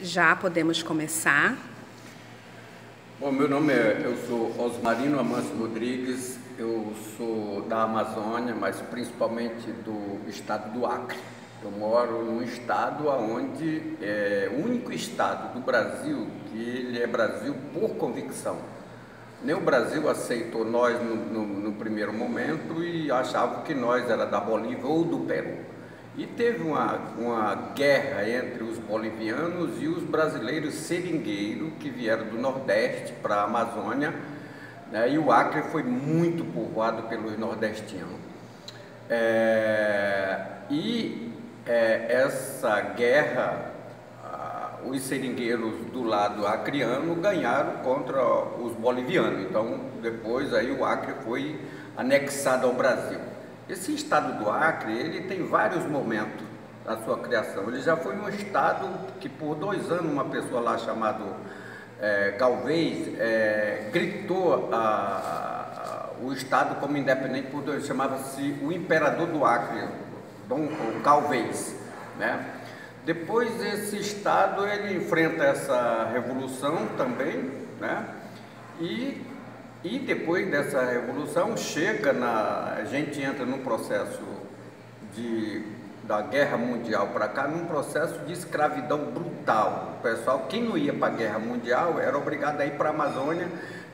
Já podemos começar. Bom, eu sou Osmarino Amâncio Rodrigues, eu sou da Amazônia, mas principalmente do estado do Acre. Eu moro num estado onde é o único estado do Brasil que ele é Brasil por convicção. Nem o Brasil aceitou nós no primeiro momento e achava que nós era da Bolívia ou do Peru. E teve uma guerra entre os bolivianos e os brasileiros seringueiros que vieram do Nordeste para a Amazônia, né? E o Acre foi muito povoado pelos nordestinos. Essa guerra, os seringueiros do lado acreano ganharam contra os bolivianos. Então, depois aí o Acre foi anexado ao Brasil. Esse estado do Acre, ele tem vários momentos da sua criação. Ele já foi um estado que por 2 anos uma pessoa lá chamada Galvez gritou o estado como independente por 2 anos, chamava-se o Imperador do Acre, Dom Galvez, né? Depois esse estado ele enfrenta essa revolução também, né? E depois dessa revolução a gente entra num processo da guerra mundial para cá, num processo de escravidão brutal. O pessoal, quem não ia para a guerra mundial, era obrigado a ir para a Amazônia,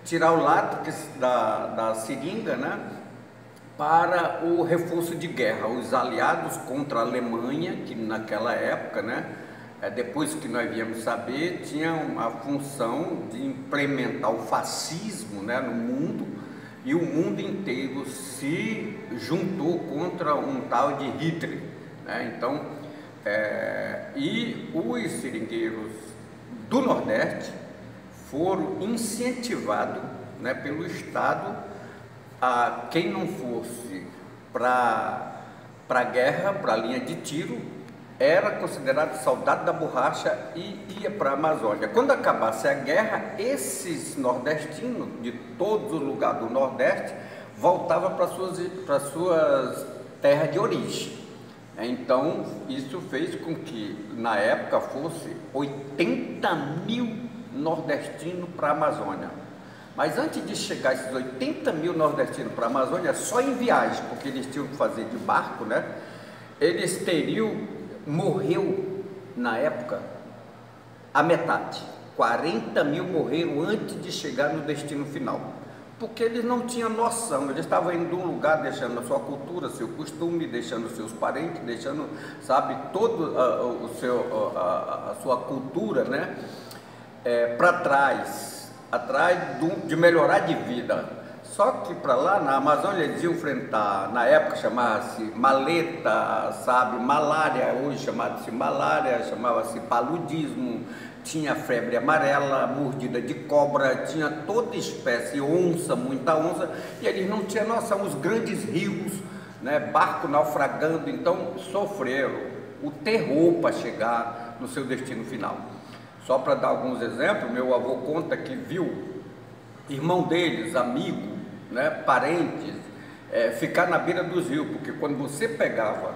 tirar o látex da seringa, né, para o reforço de guerra. Os aliados contra a Alemanha, que naquela época, né, depois que nós viemos saber, tinha a função de implementar o fascismo, né, no mundo, e o mundo inteiro se juntou contra um tal de Hitler, né? Então, e os seringueiros do Nordeste foram incentivados, né, pelo Estado a quem não fosse para a guerra, para a linha de tiro, era considerado soldado da borracha e ia para a Amazônia. Quando acabasse a guerra, esses nordestinos de todos os lugares do Nordeste voltavam para suas terras de origem. Então, isso fez com que, na época, fosse 80 mil nordestinos para a Amazônia. Mas antes de chegar esses 80 mil nordestinos para a Amazônia, só em viagem, porque eles tinham que fazer de barco, né? Morreu, na época, a metade. 40 mil morreram antes de chegar no destino final. Porque eles não tinham noção, eles estavam indo de um lugar, deixando a sua cultura, seu costume, deixando seus parentes, deixando, sabe, todo a sua cultura, né, para trás, de melhorar de vida. Só que para lá, na Amazônia, eles iam enfrentar, na época chamava-se maleta, sabe, malária, hoje chamava-se malária, chamava-se paludismo, tinha febre amarela, mordida de cobra, tinha toda espécie, onça, muita onça, e eles não tinham noção, os grandes rios, né, barco naufragando, então sofreram o terror para chegar no seu destino final. Só para dar alguns exemplos, meu avô conta que viu irmão deles, amigo, né, parentes, ficar na beira dos rios, porque quando você pegava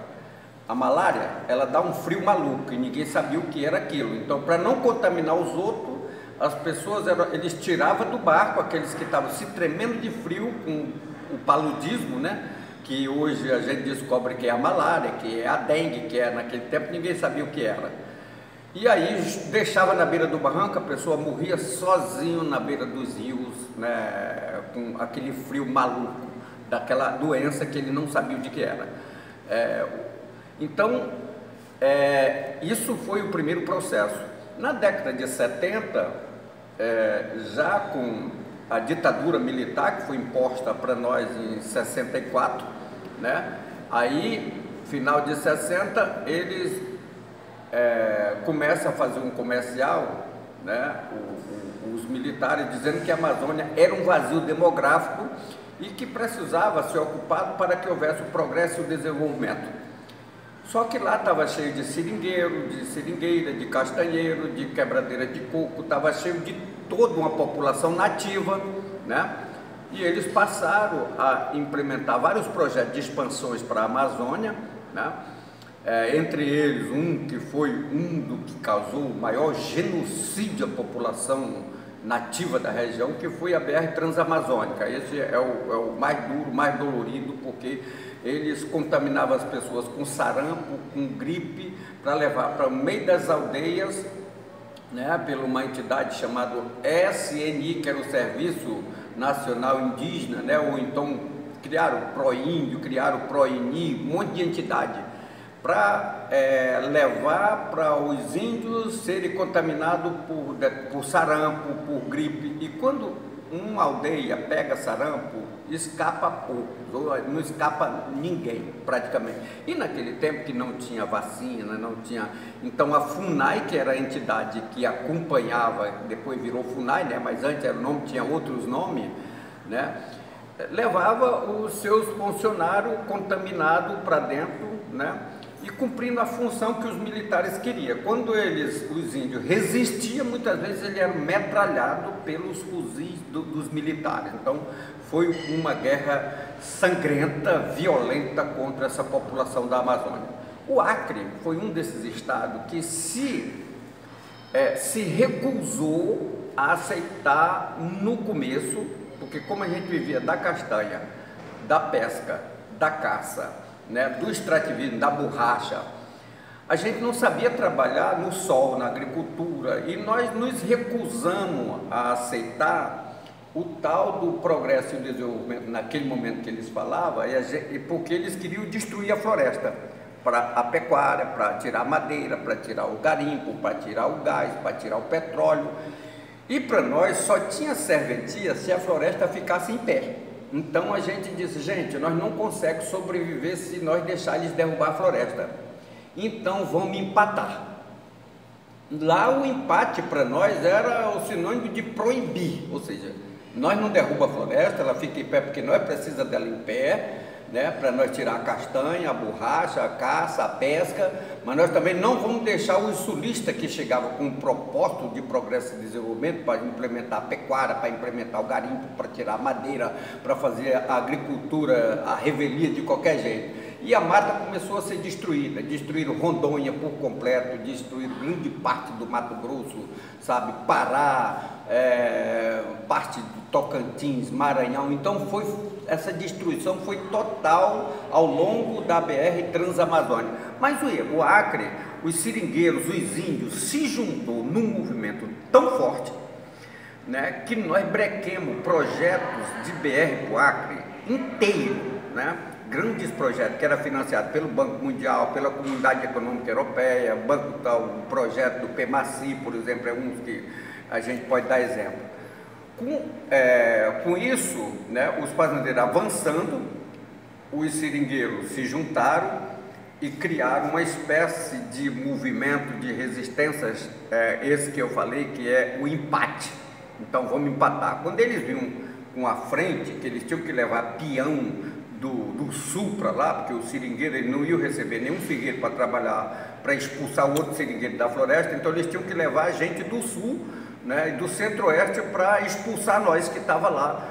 a malária, ela dá um frio maluco e ninguém sabia o que era aquilo. Então, para não contaminar os outros, as pessoas, eles tiravam do barco aqueles que estavam se tremendo de frio com o paludismo, né, que hoje a gente descobre que é a malária, que é a dengue, que naquele tempo ninguém sabia o que era. E aí deixava na beira do barranco, a pessoa morria sozinho na beira dos rios, né, com aquele frio maluco, daquela doença que ele não sabia o de que era. Então, isso foi o primeiro processo. Na década de 70, já com a ditadura militar, que foi imposta para nós em 64, né, aí, final de 60, eles começa a fazer um comercial, né, os militares dizendo que a Amazônia era um vazio demográfico e que precisava ser ocupado para que houvesse o progresso e o desenvolvimento. Só que lá estava cheio de seringueiro, de seringueira, de castanheiro, de quebradeira de coco, estava cheio de toda uma população nativa, né? E eles passaram a implementar vários projetos de expansões para a Amazônia, né? entre eles um que foi um do que causou o maior genocídio à população nativa da região, que foi a BR Transamazônica. Esse é o mais duro, mais dolorido, porque eles contaminavam as pessoas com sarampo, com gripe, para levar para o meio das aldeias, né, por uma entidade chamada SNI, que era o Serviço Nacional Indígena, né, ou então criaram o Proíndio, criaram o Proini, um monte de entidade, para levar para os índios serem contaminados por sarampo, por gripe. E quando uma aldeia pega sarampo, escapa poucos, não escapa ninguém praticamente. E naquele tempo que não tinha vacina, não tinha... Então a FUNAI, que era a entidade que acompanhava, depois virou FUNAI, né? Mas antes era o nome, tinha outros nomes, né? Levava os seus funcionários contaminados para dentro, né? E cumprindo a função que os militares queriam. Quando os índios resistiam, muitas vezes ele era metralhado pelos fuzis dos militares. Então foi uma guerra sangrenta, violenta contra essa população da Amazônia. O Acre foi um desses estados que se recusou a aceitar no começo, porque como a gente vivia da castanha, da pesca, da caça, né, do extrativismo, da borracha, a gente não sabia trabalhar no sol, na agricultura, e nós nos recusamos a aceitar o tal do progresso e desenvolvimento naquele momento que eles falavam, porque eles queriam destruir a floresta para a pecuária, para tirar madeira, para tirar o garimpo, para tirar o gás, para tirar o petróleo. E para nós só tinha serventia se a floresta ficasse em pé. Então a gente disse, gente, nós não conseguimos sobreviver se nós deixar eles derrubar a floresta. Então vamos empatar. Lá o empate para nós era o sinônimo de proibir, ou seja, nós não derrubamos a floresta, ela fica em pé porque nós precisamos dela em pé, né, para nós tirar a castanha, a borracha, a caça, a pesca, mas nós também não vamos deixar os sulistas que chegavam com um propósito de progresso e desenvolvimento para implementar a pecuária, para implementar o garimpo, para tirar a madeira, para fazer a agricultura, a revelia de qualquer jeito. E a mata começou a ser destruída, destruíram Rondônia por completo, destruíram grande parte do Mato Grosso, sabe, Pará, parte do Tocantins, Maranhão. Então essa destruição foi total ao longo da BR Transamazônica. Mas o Acre, os seringueiros, os índios, se juntou num movimento tão forte, né, que nós brequemos projetos de BR para o Acre inteiro, né? Grandes projetos que eram financiados pelo Banco Mundial, pela Comunidade Econômica Europeia, o projeto do PEMACI, por exemplo, é um que a gente pode dar exemplo. Com isso, né, os fazendeiros avançando, os seringueiros se juntaram e criaram uma espécie de movimento de resistências, esse que eu falei, que é o empate. Então vamos empatar. Quando eles vinham com a frente, que eles tinham que levar peão do sul para lá, porque o seringueiro ele não ia receber nenhum seringueiro para trabalhar, para expulsar o outro seringueiro da floresta, então eles tinham que levar a gente do sul, né, e do centro-oeste para expulsar nós que estava lá,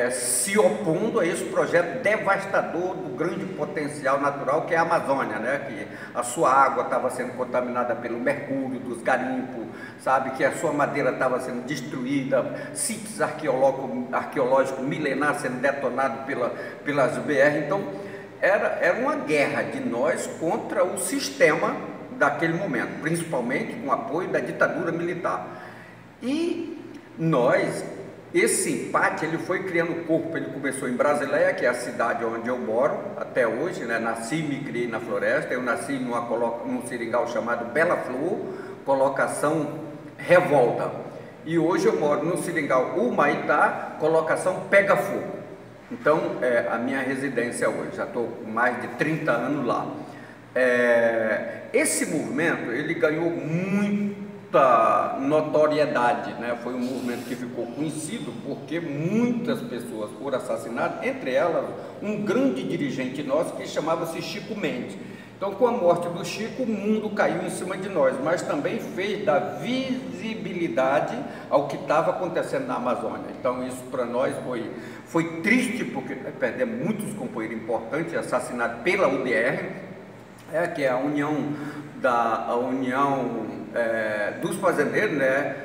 se opondo a esse projeto devastador do grande potencial natural que é a Amazônia, né, que a sua água estava sendo contaminada pelo mercúrio dos garimpos, sabe, que a sua madeira estava sendo destruída, sítios arqueológicos milenares sendo detonados pelas BR. Então era uma guerra de nós contra o sistema daquele momento, principalmente com o apoio da ditadura militar. E esse empate ele foi criando corpo. Ele começou em Brasileia, que é a cidade onde eu moro até hoje, né? Nasci e me criei na floresta. Eu nasci num seringal chamado Bela Flor, colocação Revolta. E hoje eu moro no seringal Humaitá, colocação Pega Fogo. Então é a minha residência hoje, já estou com mais de 30 anos lá. Esse movimento ele ganhou muita notoriedade, né? Foi um movimento que ficou conhecido porque muitas pessoas foram assassinadas, entre elas um grande dirigente nosso que chamava-se Chico Mendes. Então, com a morte do Chico, o mundo caiu em cima de nós, mas também fez dar visibilidade ao que estava acontecendo na Amazônia. Então, isso para nós foi triste, porque nós perdemos muitos companheiros importantes assassinados pela UDR, que é a União dos Fazendeiros, né?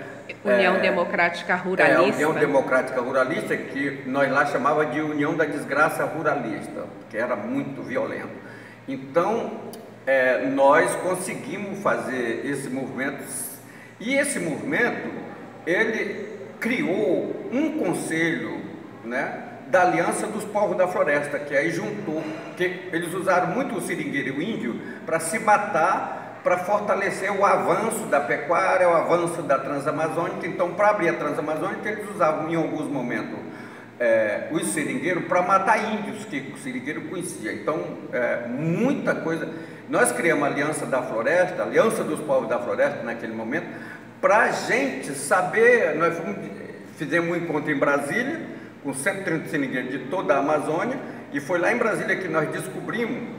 União Democrática Ruralista. A União Democrática Ruralista, que nós lá chamava de União da Desgraça Ruralista, que era muito violento. Então, nós conseguimos fazer esse movimento, e esse movimento, ele criou um conselho, né, da Aliança dos Povos da Floresta, que aí juntou, que eles usaram muito o seringueiro e o índio para se matar, para fortalecer o avanço da pecuária, o avanço da Transamazônica. Então, para abrir a Transamazônica, eles usavam em alguns momentos os seringueiros para matar índios, que o seringueiro conhecia. Então, muita coisa. Nós criamos a Aliança da Floresta, a Aliança dos Povos da Floresta, naquele momento, para a gente saber. Nós fizemos um encontro em Brasília, com 130 seringueiros de toda a Amazônia, e foi lá em Brasília que nós descobrimos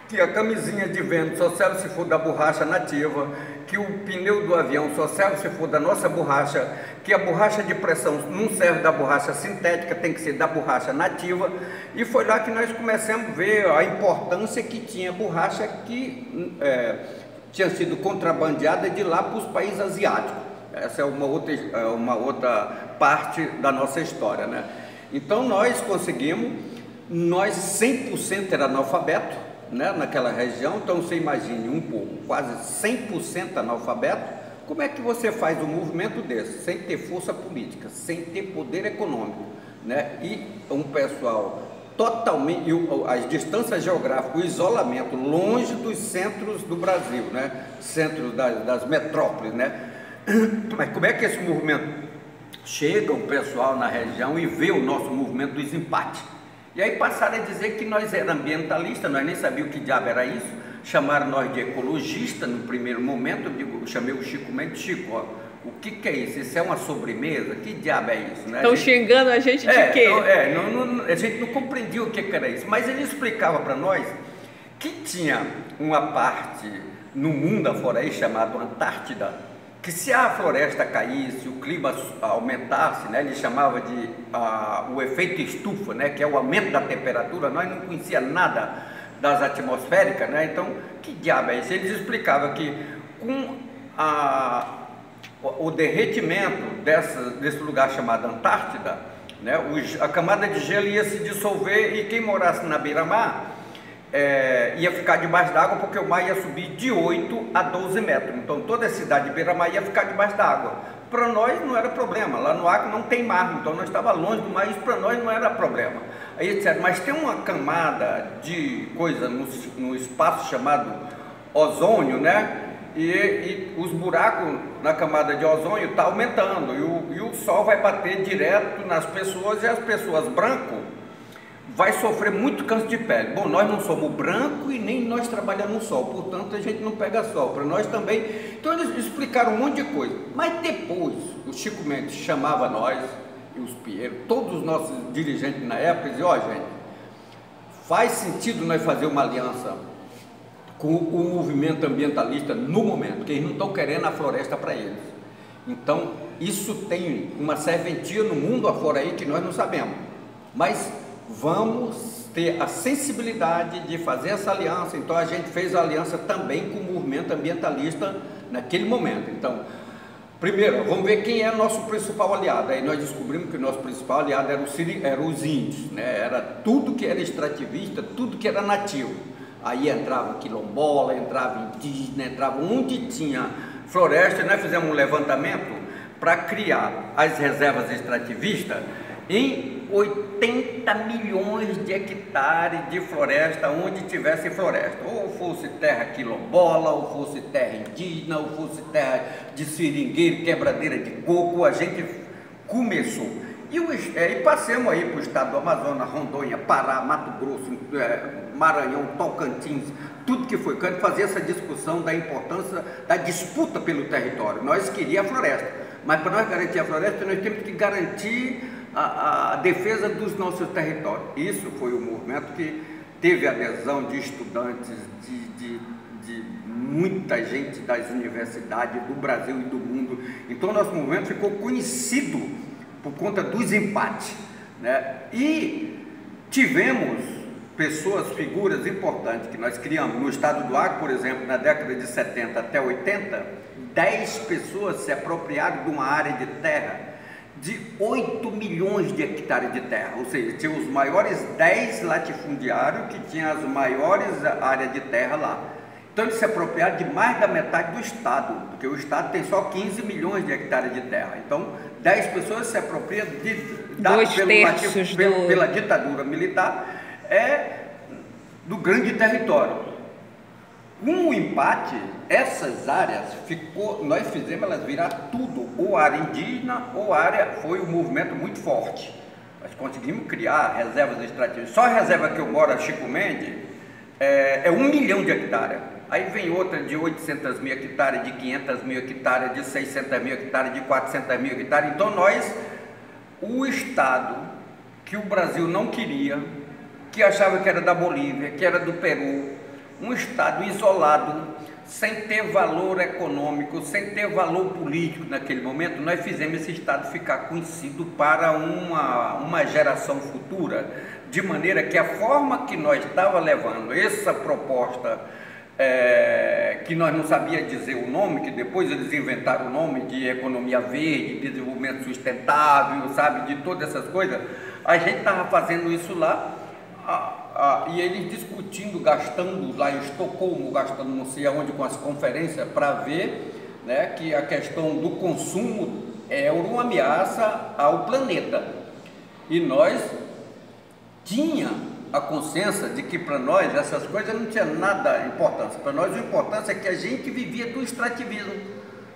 que a camisinha de vento só serve se for da borracha nativa, que o pneu do avião só serve se for da nossa borracha, que a borracha de pressão não serve da borracha sintética, tem que ser da borracha nativa. E foi lá que nós começamos a ver a importância que tinha a borracha que tinha sido contrabandeada de lá para os países asiáticos. Essa é uma outra parte da nossa história, né? Então nós conseguimos, nós 100% era analfabeto, né, naquela região. Então você imagine um povo quase 100% analfabeto. Como é que você faz um movimento desse sem ter força política, sem ter poder econômico, né? E um pessoal totalmente, as distâncias geográficas, o isolamento, longe dos centros do Brasil, né? Centros das metrópoles, né? Mas como é que esse movimento chega, o pessoal na região, e vê o nosso movimento dos empates? E aí passaram a dizer que nós éramos ambientalistas, nós nem sabíamos o que diabo era isso, chamaram nós de ecologista no primeiro momento. Eu chamei o Chico Mendes, Chico, ó, o que é isso? Isso é uma sobremesa? Que diabo é isso? Né? Estão xingando a gente de quê? A gente não compreendia o que era isso, mas ele explicava para nós que tinha uma parte no mundo afora aí chamada Antártida, que se a floresta caísse, o clima aumentasse, né, ele chamava de o efeito estufa, né, que é o aumento da temperatura. Nós não conhecíamos nada das atmosféricas, né? Então, que diabo é isso? Eles explicavam que com o derretimento desse lugar chamado Antártida, né, a camada de gelo ia se dissolver, e quem morasse na beira-mar ia ficar debaixo d'água, porque o mar ia subir de 8 a 12 metros. Então toda a cidade de beira-mar ia ficar debaixo d'água. Para nós não era problema, lá no Acre não tem mar, então nós estávamos longe do mar, isso para nós não era problema. Aí disseram, mas tem uma camada de coisa no espaço chamado ozônio, né? E os buracos na camada de ozônio estão aumentando, e o sol vai bater direto nas pessoas, e as pessoas brancas vai sofrer muito câncer de pele. Bom, nós não somos branco e nem nós trabalhamos no sol, portanto a gente não pega sol, para nós também. Então eles explicaram um monte de coisa, mas depois o Chico Mendes chamava nós, e os Pinheiro, todos os nossos dirigentes na época, diziam, gente, faz sentido nós fazer uma aliança com o movimento ambientalista no momento, que eles não estão querendo a floresta para eles. Então isso tem uma serventia no mundo afora aí que nós não sabemos, mas vamos ter a sensibilidade de fazer essa aliança. Então a gente fez a aliança também com o movimento ambientalista naquele momento. Então, primeiro, vamos ver quem é nosso principal aliado. Aí nós descobrimos que o nosso principal aliado eram os índios, né? Era tudo que era extrativista, tudo que era nativo. Aí entrava quilombola, entrava indígena, entrava onde tinha floresta. Nós fizemos um levantamento para criar as reservas extrativistas em 80 milhões de hectares de floresta, onde tivesse floresta, ou fosse terra quilombola, ou fosse terra indígena, ou fosse terra de seringueiro, quebradeira de coco. A gente começou, e passamos aí para o estado do Amazonas, Rondônia, Pará, Mato Grosso, Maranhão, Tocantins, tudo que foi canto, fazer essa discussão da importância da disputa pelo território. Nós queríamos a floresta, mas para nós garantir a floresta, nós temos que garantir a defesa dos nossos territórios. Isso foi o movimento que teve adesão de estudantes, de muita gente das universidades do Brasil e do mundo. Então nosso movimento ficou conhecido por conta dos empates, né? E tivemos pessoas, figuras importantes que nós criamos no estado do Acre, por exemplo, na década de 70 até 80, 10 pessoas se apropriaram de uma área de terra de 8 milhões de hectares de terra, ou seja, tinha os maiores 10 latifundiários que tinham as maiores áreas de terra lá. Então eles se apropriaram de mais da metade do estado, porque o estado tem só 15 milhões de hectares de terra. Então 10 pessoas se apropriam pela ditadura militar do grande território. Com o empate, essas áreas nós fizemos elas virar tudo, ou área indígena, ou área, foi um movimento muito forte. Nós conseguimos criar reservas extrativas. Só a reserva que eu moro, a Chico Mendes, é 1 milhão de hectares. Aí vem outra de 800 mil hectares, de 500 mil hectares, de 600 mil hectares, de 400 mil hectares. Então o estado que o Brasil não queria, que achava que era da Bolívia, que era do Peru, um estado isolado, sem ter valor econômico, sem ter valor político naquele momento, nós fizemos esse estado ficar conhecido para uma geração futura, de maneira que a forma que nós estava levando essa proposta, que nós não sabíamos dizer o nome, que depois eles inventaram o nome de economia verde, desenvolvimento sustentável, sabe, de todas essas coisas, a gente estava fazendo isso lá, e eles discutindo, gastando lá em Estocolmo, gastando não sei aonde com as conferências, para ver, né, que a questão do consumo era uma ameaça ao planeta. E nós tinha a consciência de que para nós essas coisas não tinham nada importância. Para nós a importância é que a gente vivia do extrativismo,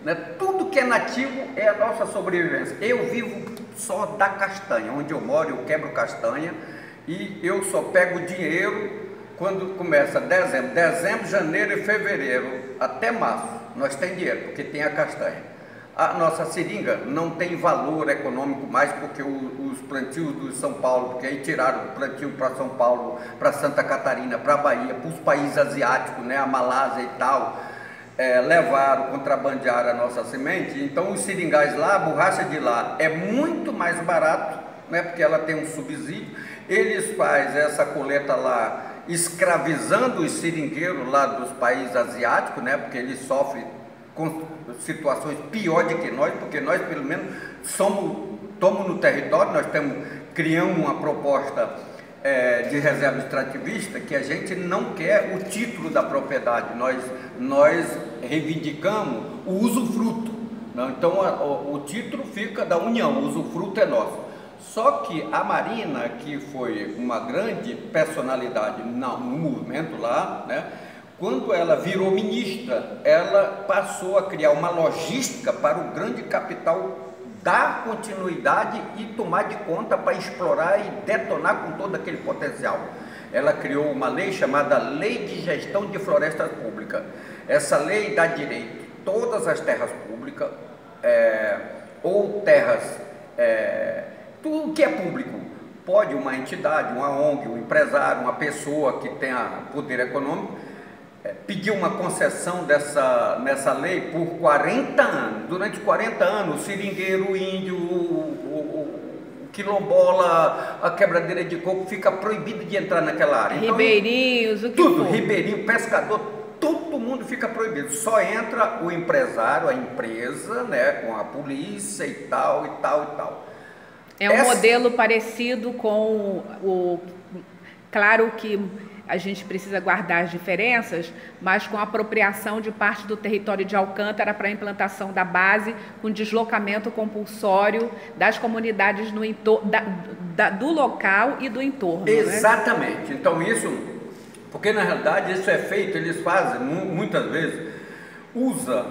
né? Tudo que é nativo é a nossa sobrevivência. Eu vivo só da castanha, onde eu moro eu quebro castanha, e eu só pego dinheiro quando começa dezembro, janeiro e fevereiro, até março, nós temos dinheiro, porque tem a castanha. A nossa seringa não tem valor econômico mais, porque os plantios do São Paulo, porque aí tiraram o plantio para São Paulo, para Santa Catarina, para Bahia, para os países asiáticos, né, a Malásia e tal, levaram, contrabandearam a nossa semente. Então os seringais lá, a borracha de lá é muito mais barato, né, porque ela tem um subsídio. Eles fazem essa coleta lá, escravizando os seringueiros lá dos países asiáticos, né, porque eles sofrem com situações piores do que nós, porque nós pelo menos estamos no território, nós criamos uma proposta de reserva extrativista, que a gente não quer o título da propriedade, nós reivindicamos o usufruto, não? Então o título fica da União, o usufruto é nosso. Só que a Marina, que foi uma grande personalidade no movimento lá, né, quando ela virou ministra, ela passou a criar uma logística para o grande capital dar continuidade e tomar de conta para explorar e detonar com todo aquele potencial. Ela criou uma lei chamada Lei de Gestão de Florestas Públicas. Essa lei dá direito a todas as terras públicas, ou terras, tudo que é público. Pode uma entidade, uma ONG, um empresário, uma pessoa que tenha poder econômico, pediu uma concessão nessa lei por 40 anos. Durante 40 anos, o seringueiro, o índio, o quilombola, a quebradeira de coco fica proibido de entrar naquela área. Ribeirinhos, então, tudo, ribeirinho, pescador, todo mundo fica proibido. Só entra o empresário, a empresa, né, com a polícia e tal, e tal, e tal. É um modelo parecido com o... Claro que a gente precisa guardar as diferenças, mas com a apropriação de parte do território de Alcântara para a implantação da base, com deslocamento compulsório das comunidades no entorno, do local e do entorno. Exatamente. Né? Então isso, porque na realidade isso é feito, eles fazem muitas vezes, usa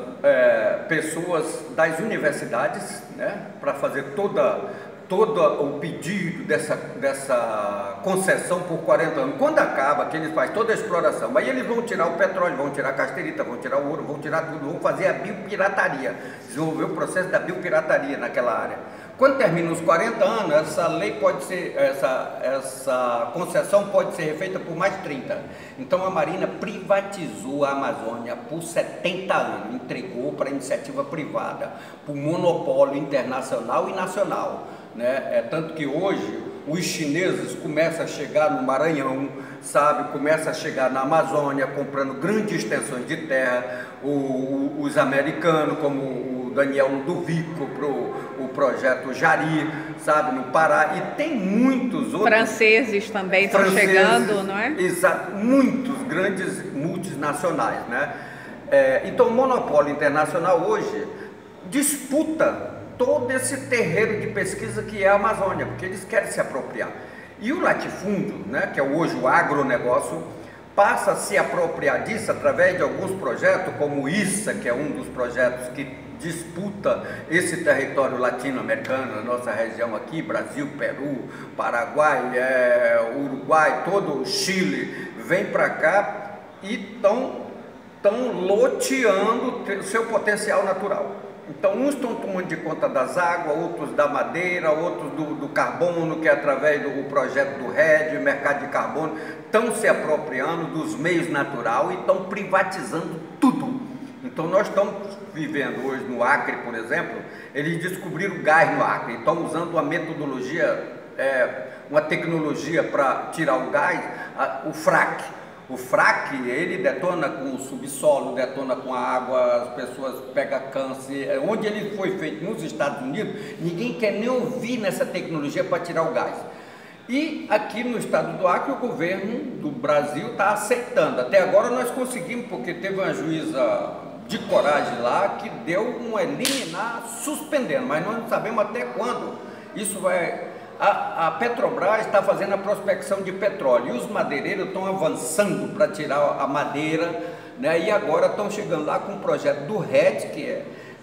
pessoas das universidades, né, para fazer todo o pedido dessa concessão por 40 anos. Quando acaba, que eles fazem toda a exploração, aí eles vão tirar o petróleo, vão tirar a casterita, vão tirar o ouro, vão tirar tudo, vão fazer a biopirataria, desenvolver o processo da biopirataria naquela área. Quando termina os 40 anos, essa lei pode ser, essa concessão pode ser refeita por mais 30. Então a Marina privatizou a Amazônia por 70 anos, entregou para a iniciativa privada, para o monopólio internacional e nacional. Né? Tanto que hoje os chineses começam a chegar no Maranhão, sabe, começam a chegar na Amazônia, comprando grandes extensões de terra, os americanos, como o Daniel Ludovico, comprou o projeto Jari, sabe, no Pará, e tem muitos outros. Franceses também estão chegando, não é? Exato, muitos grandes multinacionais, né? Então o monopólio internacional hoje disputa todo esse terreiro de pesquisa que é a Amazônia, porque eles querem se apropriar. E o latifúndio, né, que é hoje o agronegócio, passa a se apropriar disso através de alguns projetos, como o ISSA, que é um dos projetos que disputa esse território latino-americano, a nossa região aqui, Brasil, Peru, Paraguai, Uruguai, todo o Chile, vem para cá e estão loteando o seu potencial natural. Então, uns estão tomando de conta das águas, outros da madeira, outros do carbono, que é através do projeto do RED, mercado de carbono, estão se apropriando dos meios naturais e estão privatizando tudo. Então, nós estamos vivendo hoje no Acre, por exemplo, eles descobriram gás no Acre, estão usando uma metodologia, uma tecnologia para tirar o gás, o frac. O frac, ele detona com o subsolo, detona com a água, as pessoas pegam câncer. Onde ele foi feito nos Estados Unidos, ninguém quer nem ouvir nessa tecnologia para tirar o gás. E aqui no estado do Acre, o governo do Brasil está aceitando. Até agora nós conseguimos, porque teve uma juíza de coragem lá que deu uma liminar suspendendo, mas nós não sabemos até quando isso vai... A Petrobras está fazendo a prospecção de petróleo e os madeireiros estão avançando para tirar a madeira, né? E agora estão chegando lá com um projeto do RED,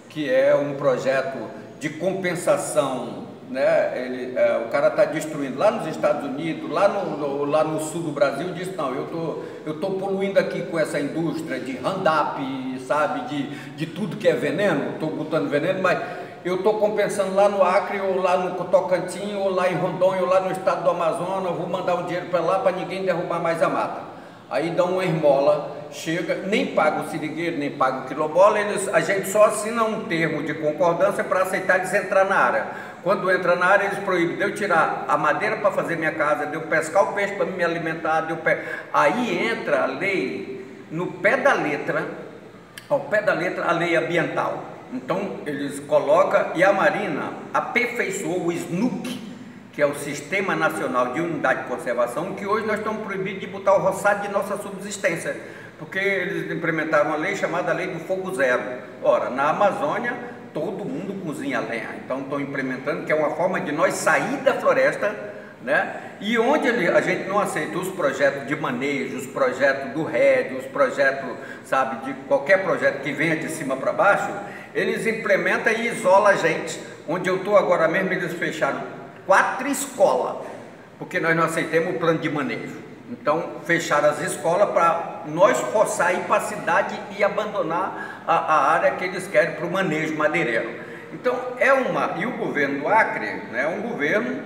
que é um projeto de compensação, né? O cara está destruindo lá nos Estados Unidos, lá no sul do Brasil, diz: não, eu tô poluindo aqui com essa indústria de Roundup, sabe, de tudo que é veneno, estou botando veneno, mas eu estou compensando lá no Acre, ou lá no Tocantins, ou lá em Rondônia, ou lá no estado do Amazonas, vou mandar o dinheiro para lá para ninguém derrubar mais a mata. Aí dá uma esmola, chega, nem paga o seringueiro, nem paga o quilombola, a gente só assina um termo de concordância para aceitar eles entrar na área. Quando entra na área, eles proíbem de eu tirar a madeira para fazer minha casa, de eu pescar o peixe para me alimentar, aí entra a lei, no pé da letra, ao pé da letra, a lei ambiental. Então eles colocam, e a Marina aperfeiçoou o SNUC, que é o Sistema Nacional de Unidade de Conservação, que hoje nós estamos proibidos de botar o roçado de nossa subsistência, porque eles implementaram uma lei chamada Lei do Fogo Zero. Ora, na Amazônia todo mundo cozinha lenha, então estão implementando, que é uma forma de nós sair da floresta, né? E onde a gente não aceita os projetos de manejo, os projetos do RED, os projetos, sabe, de qualquer projeto que venha de cima para baixo, eles implementam e isolam a gente. Onde eu estou agora mesmo, eles fecharam 4 escolas, porque nós não aceitamos o plano de manejo. Então fecharam as escolas para nós roçar, ir para a cidade e abandonar a área que eles querem para o manejo madeireiro. Então e o governo do Acre, né, é um governo,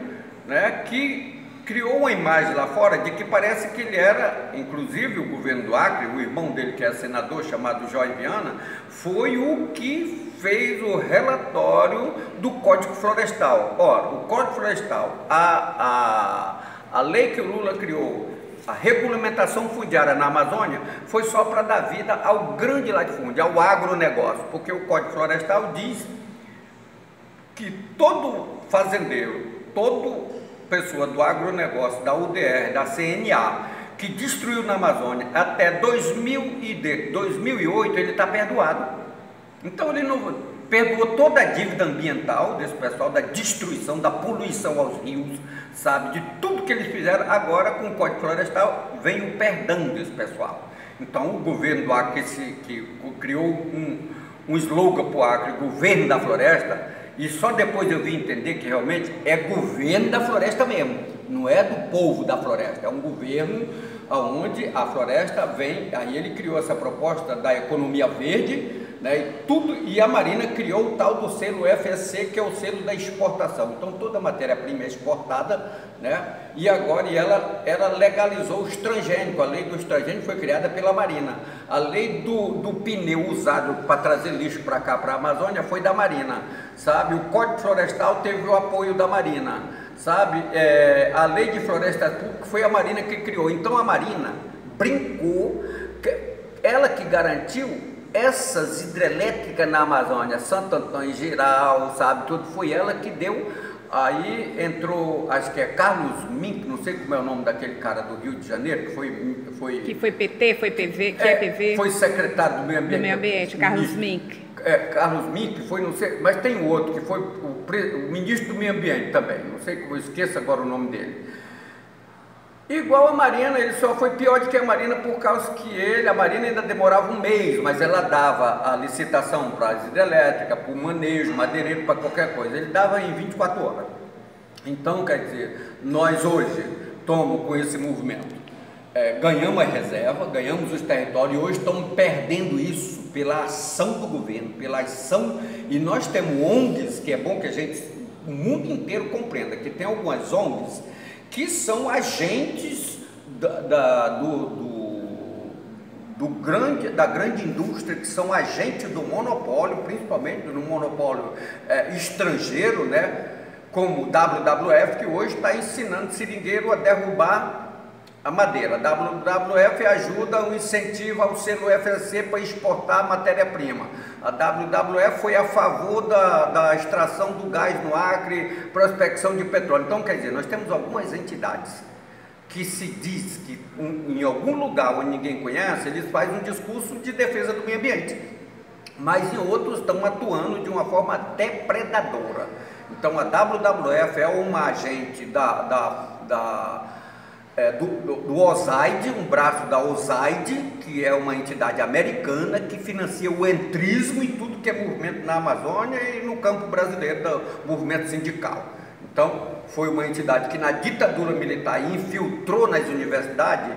né, que criou uma imagem lá fora de que parece que ele era, inclusive o governo do Acre, o irmão dele que é senador, chamado Joy Viana, foi o que fez o relatório do Código Florestal. Ora, o Código Florestal, a lei que o Lula criou, a regulamentação fundiária na Amazônia, foi só para dar vida ao grande latifúndio, ao agronegócio, porque o Código Florestal diz que todo fazendeiro, toda pessoa do agronegócio, da UDR, da CNA, que destruiu na Amazônia até 2008, ele está perdoado. Então ele não perdoou toda a dívida ambiental desse pessoal, da destruição, da poluição aos rios, sabe, de tudo que eles fizeram. Agora, com o Código Florestal, vem o perdão desse pessoal. Então o governo do Acre, que criou um slogan para o Acre, governo da floresta, e só depois eu vim entender que realmente é governo da floresta mesmo, não é do povo da floresta, é um governo onde a floresta vem. Aí ele criou essa proposta da economia verde, né, e a Marina criou o tal do selo FSC, que é o selo da exportação. Então toda a matéria-prima é exportada, né, e agora ela legalizou os transgênicos. A lei dos transgênicos foi criada pela Marina. A lei do pneu usado para trazer lixo para cá, para a Amazônia, foi da Marina, sabe? O Código Florestal teve o apoio da Marina, sabe? A lei de florestas públicas foi a Marina que criou. Então a Marina brincou, ela que garantiu essas hidrelétricas na Amazônia, Santo Antônio em geral, sabe? Tudo foi ela que deu. Aí entrou, acho que é Carlos Mink, não sei como é o nome daquele cara do Rio de Janeiro, que foi PT, foi PV, que é PV. Foi secretário do Meio Ambiente. Do Meio Ambiente, Carlos Mink. Carlos Mink foi, não sei, mas tem um outro que foi o ministro do Meio Ambiente também, não sei como eu esqueço agora o nome dele. Igual a Marina, ele só foi pior do que a Marina por causa que a Marina ainda demorava um mês, mas ela dava a licitação para as hidrelétricas, para o manejo, madeireiro, para qualquer coisa, ele dava em 24 horas. Então, quer dizer, nós hoje estamos com esse movimento, ganhamos a reserva, ganhamos os territórios e hoje estamos perdendo isso pela ação do governo, pela ação, e nós temos ONGs, que é bom que o mundo inteiro compreenda, que tem algumas ONGs que são agentes da grande indústria, que são agentes do monopólio, principalmente no monopólio estrangeiro, né? Como o WWF, que hoje está ensinando seringueiro a derrubar a madeira. A WWF ajuda o incentivo ao selo FSC para exportar matéria-prima. A WWF foi a favor da extração do gás no Acre, prospecção de petróleo. Então, quer dizer, nós temos algumas entidades que se diz que em algum lugar onde ninguém conhece, eles fazem um discurso de defesa do meio ambiente, mas em outros estão atuando de uma forma depredadora. Então, a WWF é uma agente do OSAID, um braço da OSAID, que é uma entidade americana que financia o entrismo em tudo que é movimento na Amazônia e no campo brasileiro do movimento sindical. Então, foi uma entidade que na ditadura militar infiltrou nas universidades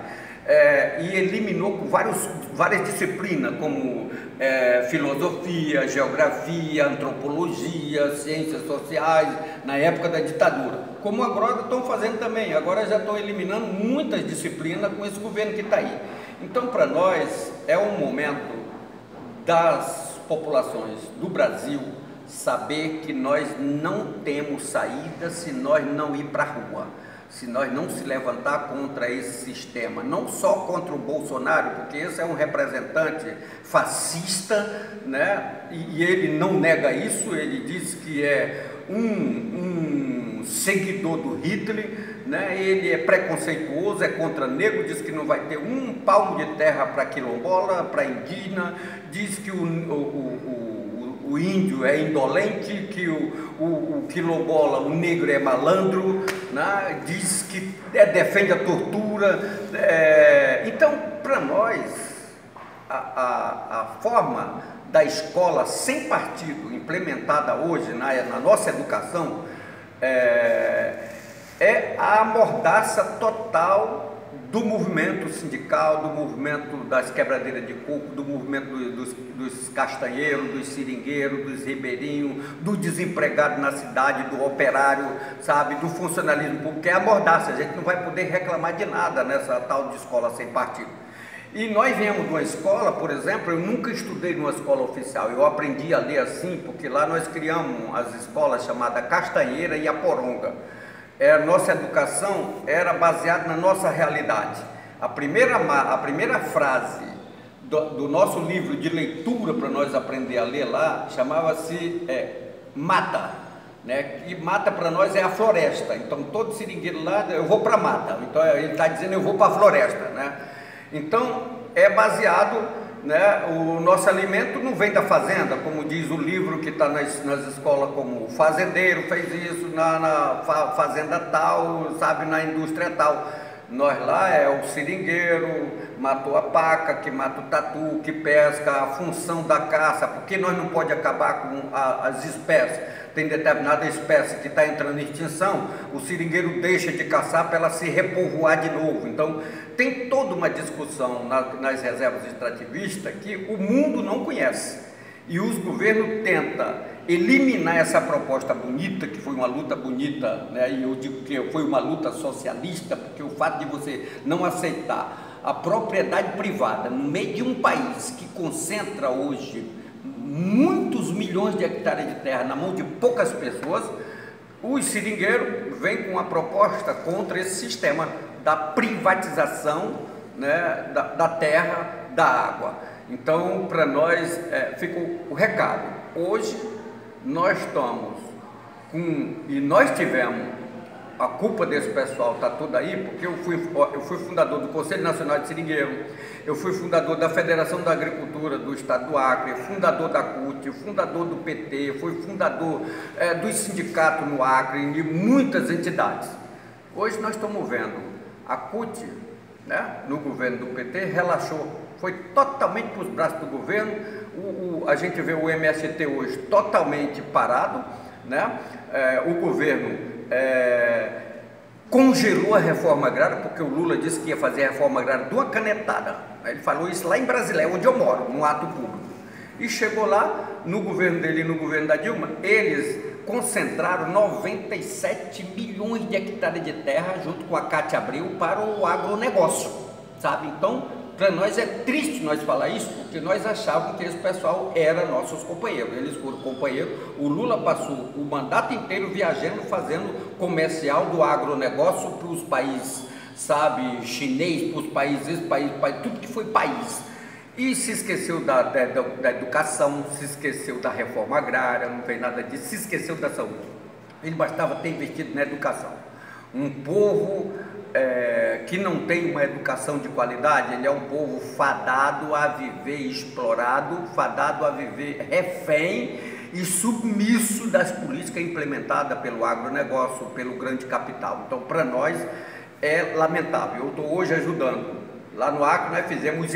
e eliminou com várias disciplinas, como filosofia, geografia, antropologia, ciências sociais, na época da ditadura. Como agora estão fazendo também, agora já estão eliminando muitas disciplinas com esse governo que está aí. Então, para nós, é um momento das populações do Brasil saber que nós não temos saída se nós não ir para a rua, se nós não se levantar contra esse sistema, não só contra o Bolsonaro, porque esse é um representante fascista, né? E ele não nega isso, ele diz que é um seguidor do Hitler, né? Ele é preconceituoso, é contra negro, diz que não vai ter um palmo de terra para quilombola, para indígena, diz que o índio é indolente, que o quilombola, o negro é malandro, né? Diz que defende a tortura. Então, para nós, a forma da escola sem partido implementada hoje na nossa educação é a amordaça total do movimento sindical, do movimento das quebradeiras de coco, do movimento dos castanheiros, dos seringueiros, dos ribeirinhos, do desempregado na cidade, do operário, sabe, do funcionalismo público. É a mordaça, a gente não vai poder reclamar de nada nessa tal de escola sem partido. E nós viemos de uma escola, por exemplo, eu nunca estudei numa escola oficial, eu aprendi a ler assim, porque lá nós criamos as escolas chamadas Castanheira e Aporonga. Nossa educação era baseada na nossa realidade. A primeira frase do nosso livro de leitura para nós aprender a ler lá chamava-se mata, né? E mata para nós é a floresta. Então todo seringueiro lá, eu vou para a mata. Então ele está dizendo eu vou para a floresta, né? Então é baseado, né? O nosso alimento não vem da fazenda, como diz o livro que está nas escolas, como o fazendeiro fez isso na fazenda tal, sabe, na indústria tal. Nós lá é o seringueiro, matou a paca, que mata o tatu, que pesca, a função da caça, porque nós não pode acabar com as espécies. Tem determinada espécie que está entrando em extinção, o seringueiro deixa de caçar para ela se repovoar de novo. Então, tem toda uma discussão nas reservas extrativistas que o mundo não conhece. E os governos tentam eliminar essa proposta bonita, que foi uma luta bonita, né? E eu digo que foi uma luta socialista, porque o fato de você não aceitar a propriedade privada no meio de um país que concentra hoje muitos milhões de hectares de terra na mão de poucas pessoas, Os seringueiros vêm com uma proposta contra esse sistema da privatização, né, da terra, da água. Então, para nós, fica o recado. Hoje, nós estamos e nós tivemos, a culpa desse pessoal está toda aí, porque eu fui fundador do Conselho Nacional de Seringueiro, eu fui fundador da Federação da Agricultura do Estado do Acre, fundador da CUT, fundador do PT, fui fundador dos sindicatos no Acre e muitas entidades. Hoje nós estamos vendo a CUT, né, no governo do PT, relaxou, foi totalmente para os braços do governo. A gente vê o MST hoje totalmente parado, né? O governo congelou a reforma agrária, porque o Lula disse que ia fazer a reforma agrária de uma canetada. Ele falou isso lá em Brasília, onde eu moro, num ato público. E chegou lá, no governo dele e no governo da Dilma, eles concentraram 97 milhões de hectares de terra junto com a Cátia Abreu para o agronegócio, sabe? Então, para nós é triste nós falar isso, porque nós achávamos que esse pessoal era nossos companheiros. Eles foram companheiros. O Lula passou o mandato inteiro viajando, fazendo comercial do agronegócio para os países, sabe, chinês, para os países, tudo que foi país. E se esqueceu da educação, se esqueceu da reforma agrária, não fez nada disso, se esqueceu da saúde. Ele bastava ter investido na educação. Um povo que não tem uma educação de qualidade, ele é um povo fadado a viver explorado, fadado a viver refém e submisso das políticas implementadas pelo agronegócio, pelo grande capital. Então, para nós, é lamentável. Eu estou hoje ajudando. Lá no Acre, nós fizemos